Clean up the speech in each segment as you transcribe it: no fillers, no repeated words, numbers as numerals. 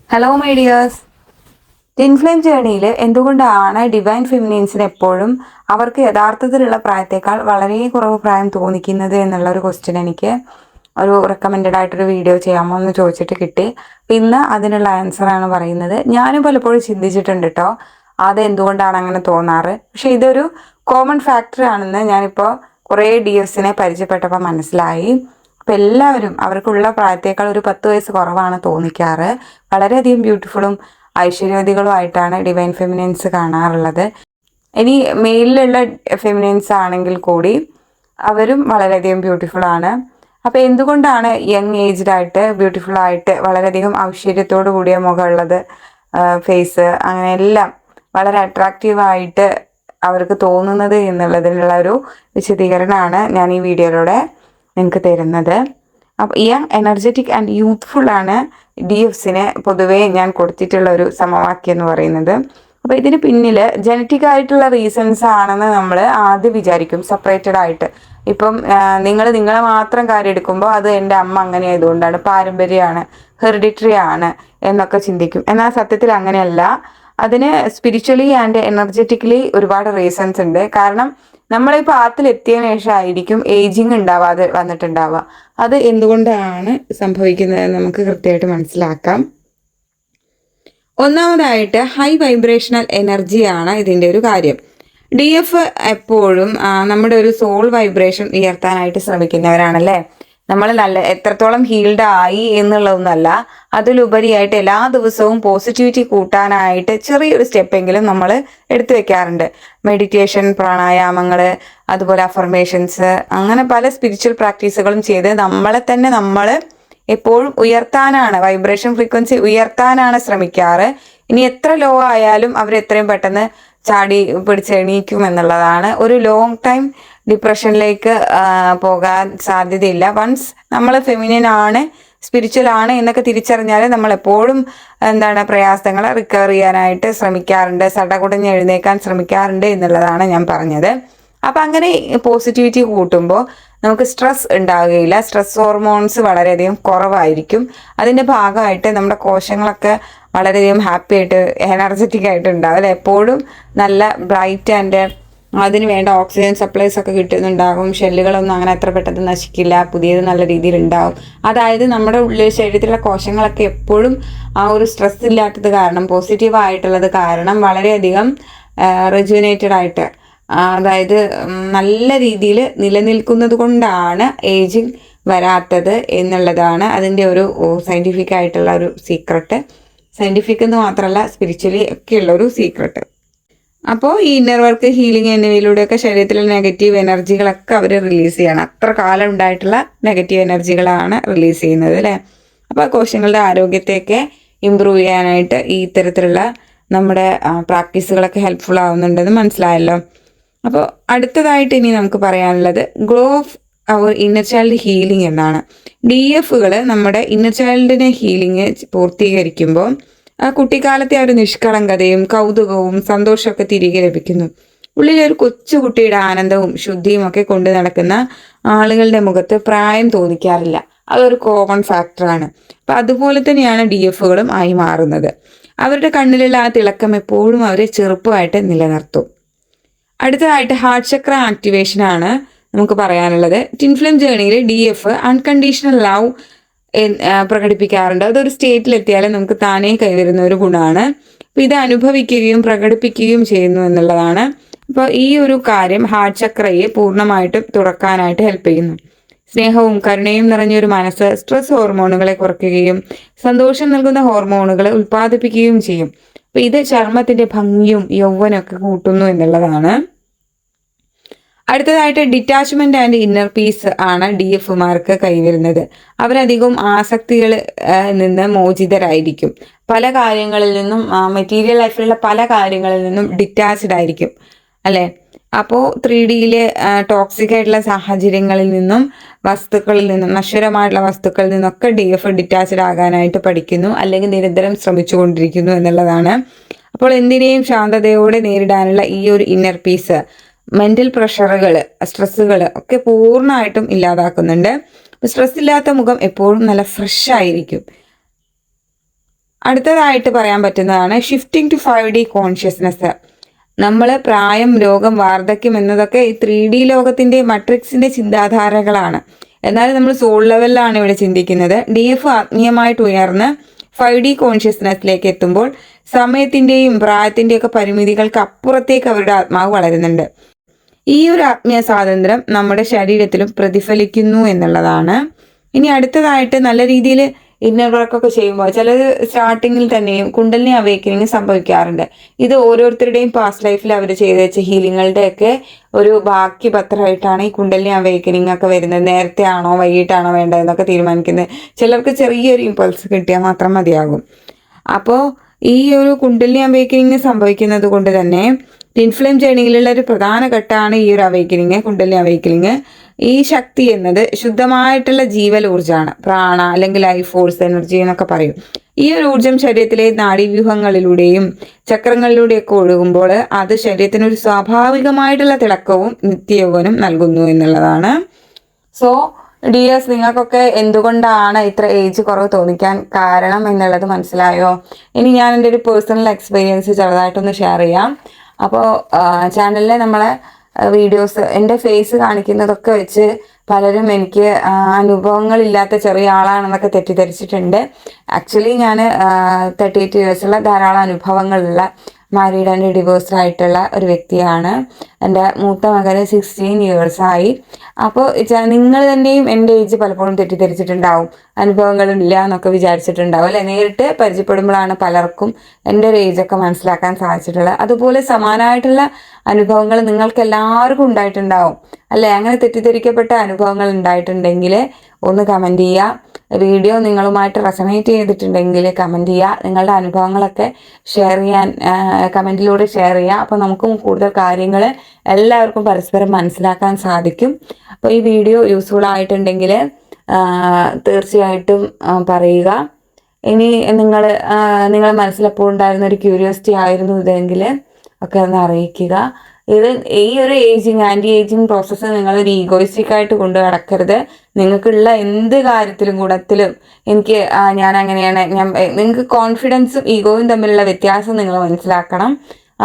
Hello my dears. Twin flame ജേണിയിൽ എന്തുകൊണ്ടാണ് divine ഫെമിനീൻസിന് എപ്പോഴും അവർക്ക് യഥാർത്ഥത്തിലുള്ള പ്രായത്തേക്കാൾ വളരെ കുറവ് പ്രായം തോന്നിക്കുന്നത് എന്നുള്ള ഒരു ക്വസ്റ്റ്യൻ എനിക്ക് ഒരു റെക്കമെൻഡഡ് ആയിട്ടൊരു വീഡിയോ ചെയ്യാമോ എന്ന് ചോദിച്ചിട്ട് കിട്ടി. ഇന്ന് അതിനുള്ള ആൻസറാണ് പറയുന്നത്. ഞാനും പലപ്പോഴും ചിന്തിച്ചിട്ടുണ്ട് കേട്ടോ, അത് എന്തുകൊണ്ടാണ് അങ്ങനെ തോന്നാറ്. പക്ഷെ ഇതൊരു കോമൺ ഫാക്ടർ ആണെന്ന് ഞാനിപ്പോൾ കുറേ DFസിനെ പരിചയപ്പെട്ടപ്പോൾ മനസ്സിലായി. അപ്പം എല്ലാവരും അവർക്കുള്ള പ്രായത്തേക്കാൾ ഒരു 10 വയസ്സ് കുറവാണ് തോന്നിക്കാറ്. വളരെയധികം ബ്യൂട്ടിഫുള്ളും ഐശ്വര്യവതികളും ആയിട്ടാണ് ഡിവൈൻ ഫെമിനിൻസ് കാണാറുള്ളത്. ഇനി മെയിലിലുള്ള ഫെമിനിൻസ് ആണെങ്കിൽ കൂടി അവരും വളരെയധികം ബ്യൂട്ടിഫുൾ ആണ്. അപ്പോൾ എന്തുകൊണ്ടാണ് യങ് ഏജ്ഡ് ആയിട്ട് ബ്യൂട്ടിഫുൾ ആയിട്ട് വളരെയധികം ഐശ്വര്യത്തോടു കൂടിയ മുഖമുള്ളത്, ഫേസ് അങ്ങനെ എല്ലാം വളരെ അട്രാക്റ്റീവായിട്ട് അവർക്ക് തോന്നുന്നത് എന്നുള്ളതിനുള്ള ഒരു വിശദീകരണമാണ് ഞാൻ ഈ വീഡിയോയിലൂടെ നിങ്ങൾക്ക് തരുന്നത്. അപ്പോൾ യങ് എനർജറ്റിക് ആൻഡ് യൂത്ത്ഫുൾ ആണ് DFസിന് പൊതുവേ ഞാൻ കൊടുത്തിട്ടുള്ള ഒരു സമവാക്യം എന്ന് പറയുന്നത്. അപ്പോൾ ഇതിന് പിന്നിൽ ജനറ്റിക് ആയിട്ടുള്ള റീസൺസ് ആണെന്ന് നമ്മൾ ആദ്യം വിചാരിക്കും, സെപ്പറേറ്റഡ് ആയിട്ട്. ഇപ്പം നിങ്ങളെ മാത്രം കാര്യം എടുക്കുമ്പോൾ അത് എൻ്റെ അമ്മ അങ്ങനെ ആയതുകൊണ്ടാണ്, പാരമ്പര്യമാണ്, ഹെറിഡിറ്ററി ആണ് എന്നൊക്കെ ചിന്തിക്കും. എന്നാൽ സത്യത്തിൽ അങ്ങനെയല്ല. അതിന് സ്പിരിച്വലി ആൻഡ് എനർജറ്റിക്കലി ഒരുപാട് റീസൺസ് ഉണ്ട്. കാരണം നമ്മളിപ്പോൾ ആർട്ടിലെത്തിയതിനു ശേഷം ആയിരിക്കും ഏജിങ് ഉണ്ടാവാതെ വന്നിട്ടുണ്ടാവുക. അത് എന്തുകൊണ്ടാണ് സംഭവിക്കുന്നത് നമുക്ക് കൃത്യമായിട്ട് മനസ്സിലാക്കാം. ഒന്നാമതായിട്ട് ഹൈ വൈബ്രേഷണൽ എനർജിയാണ് ഇതിൻ്റെ ഒരു കാര്യം. DF എപ്പോഴും നമ്മുടെ ഒരു സോൾ വൈബ്രേഷൻ ഉയർത്താനായിട്ട് ശ്രമിക്കുന്നവരാണല്ലേ. നമ്മൾ എത്രത്തോളം ഹീൽഡ് ആയി എന്നുള്ളതൊന്നല്ല, അതിലുപരിയായിട്ട് എല്ലാ ദിവസവും പോസിറ്റിവിറ്റി കൂട്ടാനായിട്ട് ചെറിയൊരു സ്റ്റെപ്പെങ്കിലും നമ്മൾ എടുത്തു വെക്കാറുണ്ട്. മെഡിറ്റേഷൻ, പ്രാണായാമങ്ങൾ, അതുപോലെ അഫർമേഷൻസ്, അങ്ങനെ പല സ്പിരിച്വൽ പ്രാക്ടീസുകളും ചെയ്ത് നമ്മളെ തന്നെ നമ്മൾ എപ്പോഴും ഉയർത്താനാണ്, വൈബ്രേഷൻ ഫ്രീക്വൻസി ഉയർത്താനാണ് ശ്രമിക്കാറ്. ഇനി എത്ര ലോ ആയാലും അവർ എത്രയും പെട്ടെന്ന് ചാടി പിടിച്ച് എണീക്കും എന്നുള്ളതാണ്. ഒരു ലോങ് ടൈം ഡിപ്രഷനിലേക്ക് പോകാൻ സാധ്യതയില്ല. വൺസ് നമ്മൾ ഫെമിനിൻ ആണ്, സ്പിരിച്വൽ ആണ് എന്നൊക്കെ തിരിച്ചറിഞ്ഞാൽ നമ്മൾ എപ്പോഴും പ്രയാസങ്ങളെ റിക്കവർ ചെയ്യാനായിട്ട് ശ്രമിക്കാറുണ്ട്, സടകുടഞ്ഞ് എഴുന്നേക്കാൻ ശ്രമിക്കാറുണ്ട് എന്നുള്ളതാണ് ഞാൻ പറഞ്ഞത്. അപ്പം അങ്ങനെ പോസിറ്റിവിറ്റി കൂട്ടുമ്പോൾ നമുക്ക് സ്ട്രെസ് ഉണ്ടാവുകയില്ല. സ്ട്രെസ് ഹോർമോൺസ് വളരെയധികം കുറവായിരിക്കും. അതിൻ്റെ ഭാഗമായിട്ട് നമ്മുടെ കോശങ്ങളൊക്കെ വളരെയധികം ഹാപ്പി ആയിട്ട് എനർജറ്റിക് ആയിട്ട് ഉണ്ടാവും അല്ലെ. എപ്പോഴും നല്ല ബ്രൈറ്റ് ആൻഡ് അതിന് വേണ്ട ഓക്സിജൻ സപ്ലൈസ് ഒക്കെ കിട്ടുന്നുണ്ടാകും. ഷെല്ലുകളൊന്നും അങ്ങനെ അത്ര പെട്ടെന്ന് നശിക്കില്ല, പുതിയത് നല്ല രീതിയിൽ ഉണ്ടാവും. അതായത് നമ്മുടെ ഉള്ളിൽ ശരീരത്തിലുള്ള കോശങ്ങളൊക്കെ എപ്പോഴും ആ ഒരു സ്ട്രെസ് ഇല്ലാത്തത് കാരണം, പോസിറ്റീവ് ആയിട്ടുള്ളത് കാരണം വളരെയധികം റെജുവിനേറ്റഡ് ആയിട്ട്, അതായത് നല്ല രീതിയിൽ നിലനിൽക്കുന്നത് കൊണ്ടാണ് ഏജിങ് വരാത്തത് എന്നുള്ളതാണ് അതിൻ്റെ ഒരു സയൻറ്റിഫിക് ആയിട്ടുള്ള ഒരു സീക്രട്ട്. സയൻറ്റിഫിക് എന്ന് മാത്രമല്ല സ്പിരിച്വലി ഒക്കെയുള്ള ഒരു സീക്രട്ട്. അപ്പോൾ ഈ ഇന്നർ വർക്ക്, ഹീലിംഗ് എന്നിവയിലൂടെയൊക്കെ ശരീരത്തിലെ നെഗറ്റീവ് എനർജികളൊക്കെ അവർ റിലീസ് ചെയ്യണം. അത്ര കാലം ഉണ്ടായിട്ടുള്ള നെഗറ്റീവ് എനർജികളാണ് റിലീസ് ചെയ്യുന്നത് അല്ലേ. അപ്പോൾ കോശങ്ങളുടെ ആരോഗ്യത്തെയൊക്കെ ഇമ്പ്രൂവ് ചെയ്യാനായിട്ട് ഈ ഇത്തരത്തിലുള്ള നമ്മുടെ പ്രാക്ടീസുകളൊക്കെ ഹെൽപ്ഫുൾ ആവുന്നുണ്ടെന്ന് മനസ്സിലായല്ലോ. അപ്പോൾ അടുത്തതായിട്ട് ഇനി നമുക്ക് പറയാനുള്ളത് glow of our inner child healing എന്നാണ്. DFകൾ നമ്മുടെ ഇന്നർ ചൈൽഡിനെ ഹീലിംഗ് പൂർത്തീകരിക്കുമ്പോൾ ആ കുട്ടിക്കാലത്തെ ആ ഒരു നിഷ്കളങ്കതയും കൗതുകവും സന്തോഷമൊക്കെ തിരികെ ലഭിക്കുന്നു. ഉള്ളിലൊരു കൊച്ചുകുട്ടിയുടെ ആനന്ദവും ശുദ്ധിയും ഒക്കെ കൊണ്ട് നടക്കുന്ന ആളുകളുടെ മുഖത്ത് പ്രായം തോന്നിക്കാറില്ല. അതൊരു കോമൺ ഫാക്ടറാണ്. അപ്പം അതുപോലെ തന്നെയാണ് DFകളും ആയി മാറുന്നത്. അവരുടെ കണ്ണിലുള്ള ആ തിളക്കം എപ്പോഴും അവരെ ചെറുപ്പമായിട്ട് നിലനിർത്തും. അടുത്തതായിട്ട് ഹാർട്ട് ചക്ര ആക്ടിവേഷൻ ആണ് നമുക്ക് പറയാനുള്ളത്. ടിൻ ഫ്ലെയിം ജേണിയിൽ DF അൺകണ്ടീഷണൽ ലവ് പ്രകടിപ്പിക്കാറുണ്ട്. അതൊരു സ്റ്റേറ്റിലെത്തിയാലും നമുക്ക് താനേ കൈവരുന്ന ഒരു ഗുണമാണ്. അപ്പോൾ ഇത് അനുഭവിക്കുകയും പ്രകടിപ്പിക്കുകയും ചെയ്യുന്നു എന്നുള്ളതാണ്. അപ്പോൾ ഈ ഒരു കാര്യം ഹാർട്ട് ചക്രയെ പൂർണ്ണമായിട്ടും തുറക്കാനായിട്ട് ഹെൽപ്പ് ചെയ്യുന്നു. സ്നേഹവും കരുണയും നിറഞ്ഞൊരു മനസ്സ് സ്ട്രെസ് ഹോർമോണുകളെ കുറയ്ക്കുകയും സന്തോഷം നൽകുന്ന ഹോർമോണുകളെ ഉൽപ്പാദിപ്പിക്കുകയും ചെയ്യും. അപ്പോൾ ഇത് ചർമ്മത്തിന്റെ ഭംഗിയും യൗവനമൊക്കെ കൂട്ടുന്നു എന്നുള്ളതാണ്. അടുത്തതായിട്ട് ഡിറ്റാച്ച്മെന്റ് ആൻഡ് ഇന്നർ പീസ് ആണ് DFമാർക്ക് കൈവരുന്നത്. അവരധികം ആസക്തികൾ നിന്ന് മോചിതരായിരിക്കും. പല കാര്യങ്ങളിൽ നിന്നും, മെറ്റീരിയൽ ലൈഫിലുള്ള പല കാര്യങ്ങളിൽ നിന്നും ഡിറ്റാച്ച്ഡ് ആയിരിക്കും അല്ലേ. അപ്പോൾ 3Dയിലെ ടോക്സിക് ആയിട്ടുള്ള സാഹചര്യങ്ങളിൽ നിന്നും, വസ്തുക്കളിൽ നിന്നും, നശ്വരമായിട്ടുള്ള വസ്തുക്കളിൽ നിന്നൊക്കെ DF ഡിറ്റാച്ച്ഡ് ആകാനായിട്ട് പഠിക്കുന്നു, അല്ലെങ്കിൽ നിരന്തരം ശ്രമിച്ചുകൊണ്ടിരിക്കുന്നു എന്നുള്ളതാണ്. അപ്പോൾ എന്തിനേയും ശാന്തതയോടെ നേരിടാനുള്ള ഈ ഒരു ഇന്നർ പീസ് മെന്റൽ പ്രഷറുകൾ, സ്ട്രെസ്സുകൾ ഒക്കെ പൂർണ്ണമായിട്ടും ഇല്ലാതാക്കുന്നുണ്ട്. സ്ട്രെസ് ഇല്ലാത്ത മുഖം എപ്പോഴും നല്ല ഫ്രഷ് ആയിരിക്കും. അടുത്തതായിട്ട് പറയാൻ പറ്റുന്നതാണ് ഷിഫ്റ്റിംഗ് ടു 5D കോൺഷ്യസ്നെസ്. നമ്മൾ പ്രായം, രോഗം, വാർദ്ധക്യം എന്നതൊക്കെ ഈ 3D ലോകത്തിന്റെ മട്രിക്സിന്റെ ചിന്താധാരകളാണ്. എന്നാൽ നമ്മൾ സോൾ ലെവലിലാണ് ഇവിടെ ചിന്തിക്കുന്നത്. DF ആത്മീയമായിട്ട് ഉയർന്ന് 5D കോൺഷ്യസ്നെസ്സിലേക്ക് എത്തുമ്പോൾ സമയത്തിന്റെയും പ്രായത്തിന്റെയും ഒക്കെ പരിമിതികൾക്ക് അപ്പുറത്തേക്ക് അവരുടെ ആത്മാവ് വളരുന്നുണ്ട്. ഈ ഒരു ആത്മീയ സ്വാതന്ത്ര്യം നമ്മുടെ ശരീരത്തിലും പ്രതിഫലിക്കുന്നു എന്നുള്ളതാണ്. ഇനി അടുത്തതായിട്ട് നല്ല രീതിയിൽ ഇന്നർ വർക്കൊക്കെ ചെയ്യുമ്പോൾ ചിലത് സ്റ്റാർട്ടിങ്ങിൽ തന്നെയും കുണ്ടലിനി അവേക്കനിങ് സംഭവിക്കാറുണ്ട്. ഇത് ഓരോരുത്തരുടെയും പാസ്റ്റ് ലൈഫിൽ അവർ ചെയ്ത് വെച്ച ഹീലിങ്ങുകളുടെ ഒക്കെ ഒരു ബാക്കി പത്രമായിട്ടാണ് ഈ കുണ്ടലിനി അവേക്കനിങ് ഒക്കെ വരുന്നത്. നേരത്തെ ആണോ വൈകിട്ടാണോ വേണ്ടതെന്നൊക്കെ തീരുമാനിക്കുന്നത്. ചിലർക്ക് ചെറിയൊരു ഇമ്പൾസ് കിട്ടിയാൽ മാത്രം മതിയാകും. അപ്പോൾ ഈ ഒരു കുണ്ടലിനി അവേക്കനിങ് സംഭവിക്കുന്നത് കൊണ്ട് തന്നെ ട്വിൻ ഫ്ലെയിം ജേണിയിലുള്ള ഒരു പ്രധാന ഘട്ടമാണ് ഈ ഒരു അവേക്കനിങ്, കുണ്ടലിനി അവേക്കനിങ്. ഈ ശക്തി എന്നത് ശുദ്ധമായിട്ടുള്ള ജീവലൂർജ്ജമാണ്. പ്രാണ അല്ലെങ്കിൽ ലൈഫ് ഫോഴ്സ് എനർജി എന്നൊക്കെ പറയും. ഈ ഒരു ഊർജ്ജം ശരീരത്തിലെ നാഡീവ്യൂഹങ്ങളിലൂടെയും ചക്രങ്ങളിലൂടെയൊക്കെ ഒഴുകുമ്പോൾ അത് ശരീരത്തിനൊരു സ്വാഭാവികമായിട്ടുള്ള തിളക്കവും നിത്യയൗവനും നൽകുന്നു എന്നുള്ളതാണ്. സോ ഡിയേഴ്സ്, നിങ്ങൾക്കൊക്കെ എന്തുകൊണ്ടാണ് ഇത്ര ഏജ് കുറവ് തോന്നിക്കാൻ കാരണം എന്നുള്ളത് മനസ്സിലായോ? ഇനി ഞാൻ എൻ്റെ ഒരു പേഴ്സണൽ എക്സ്പീരിയൻസ് ചെറുതായിട്ടൊന്ന് ഷെയർ ചെയ്യാം. അപ്പോൾ ചാനലിലെ നമ്മളെ വീഡിയോസ് എൻ്റെ ഫേസ് കാണിക്കുന്നതൊക്കെ വെച്ച് പലരും എനിക്ക് അനുഭവങ്ങളില്ലാത്ത ചെറിയ ആളാണെന്നൊക്കെ തെറ്റിദ്ധരിച്ചിട്ടുണ്ട്. ആക്ച്വലി ഞാൻ 38 ഇയേഴ്സുള്ള ധാരാളം അനുഭവങ്ങളുള്ള മാരീഡ് ആൻഡ് ഡിവോഴ്സ്ഡ് ആയിട്ടുള്ള ഒരു വ്യക്തിയാണ്. എൻ്റെ മൂത്ത മകന് 16 ഇയേഴ്സായി. അപ്പോൾ നിങ്ങൾ തന്നെയും എൻ്റെ ഏജ് പലപ്പോഴും തെറ്റിദ്ധരിച്ചിട്ടുണ്ടാവും, അനുഭവങ്ങളില്ല എന്നൊക്കെ വിചാരിച്ചിട്ടുണ്ടാവും അല്ലെ. നേരിട്ട് പരിചയപ്പെടുമ്പോഴാണ് പലർക്കും എൻ്റെ ഒരു ഏജൊക്കെ മനസ്സിലാക്കാൻ സാധിച്ചിട്ടുള്ളത്. അതുപോലെ സമാനമായിട്ടുള്ള അനുഭവങ്ങൾ നിങ്ങൾക്ക് എല്ലാവർക്കും ഉണ്ടായിട്ടുണ്ടാവും അല്ലെ. അങ്ങനെ തെറ്റിദ്ധരിക്കപ്പെട്ട അനുഭവങ്ങൾ ഉണ്ടായിട്ടുണ്ടെങ്കിൽ ഒന്ന് കമൻറ്റ് ചെയ്യുക. വീഡിയോ നിങ്ങളുമായിട്ട് റെസണേറ്റ് ചെയ്തിട്ടുണ്ടെങ്കിൽ കമൻറ്റ് ചെയ്യുക. നിങ്ങളുടെ അനുഭവങ്ങളൊക്കെ ഷെയർ ചെയ്യാൻ കമൻറ്റിലൂടെ ഷെയർ ചെയ്യുക. അപ്പോൾ നമുക്കും കൂടുതൽ കാര്യങ്ങൾ എല്ലാവർക്കും പരസ്പരം മനസ്സിലാക്കാൻ സാധിക്കും. അപ്പോൾ ഈ വീഡിയോ യൂസ്ഫുൾ ആയിട്ടുണ്ടെങ്കിൽ തീർച്ചയായിട്ടും പറയുക. ഇനി നിങ്ങൾ മനസ്സിലെപ്പോൾ ഉണ്ടായിരുന്ന ഒരു ക്യൂരിയോസിറ്റി ആയിരുന്നു ഇതെങ്കിൽ ഒക്കെ ഒന്ന് അറിയിക്കുക. ഈ ഒരു ആൻറ്റി ഏജിങ് പ്രോസസ്സ് നിങ്ങളൊരു ഈഗോയിസ്റ്റിക് ആയിട്ട് കൊണ്ട് നടക്കരുത്. നിങ്ങൾക്കുള്ള എന്ത് കാര്യത്തിലും ഗുണത്തിലും ഞാൻ അങ്ങനെയാണ്, നിങ്ങൾക്ക് കോൺഫിഡൻസും ഈഗോയും തമ്മിലുള്ള വ്യത്യാസം നിങ്ങൾ മനസ്സിലാക്കണം.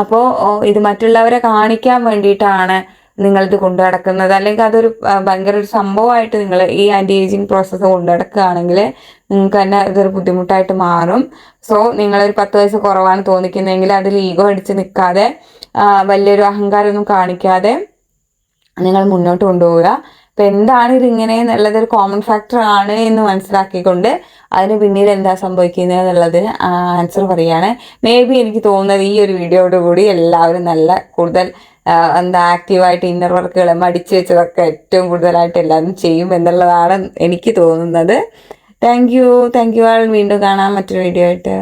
അപ്പോൾ ഇത് മറ്റുള്ളവരെ കാണിക്കാൻ വേണ്ടിയിട്ടാണ് നിങ്ങളിത് കൊണ്ടു നടക്കുന്നത്, അല്ലെങ്കിൽ അതൊരു ഭയങ്കര ഒരു സംഭവമായിട്ട് നിങ്ങൾ ഈ ആൻറ്റി ഏജിങ് പ്രോസസ്സ് കൊണ്ടു നടക്കുകയാണെങ്കിൽ നിങ്ങൾക്ക് തന്നെ ഇതൊരു ബുദ്ധിമുട്ടായിട്ട് മാറും. സോ നിങ്ങളൊരു 10 വയസ്സ് കുറവാണ് തോന്നിക്കുന്നതെങ്കിൽ അതിൽ ഈഗോ അടിച്ച് നിൽക്കാതെ വലിയൊരു അഹങ്കാരമൊന്നും കാണിക്കാതെ നിങ്ങൾ മുന്നോട്ട് കൊണ്ടുപോവുക. അപ്പം എന്താണ് ഇതിങ്ങനെ എന്നുള്ളത് ഒരു കോമൺ ഫാക്ടർ ആണ് എന്ന് മനസ്സിലാക്കിക്കൊണ്ട് അതിന് പിന്നീട് എന്താ സംഭവിക്കുന്നത് എന്നുള്ളതിന് ആൻസർ പറയുകയാണ്. മേ ബി എനിക്ക് തോന്നുന്നത് ഈ ഒരു വീഡിയോയോടുകൂടി എല്ലാവരും നല്ല കൂടുതൽ ആക്റ്റീവായിട്ട് ഇന്നർ വർക്കുകൾ മടിച്ചു വെച്ചതൊക്കെ ഏറ്റവും കൂടുതലായിട്ട് എല്ലാവരും ചെയ്യും എന്നുള്ളതാണ് എനിക്ക് തോന്നുന്നത്. Thank you all. വീണ്ടും കാണാം മറ്റൊരു വീഡിയോ ആയിട്ട്.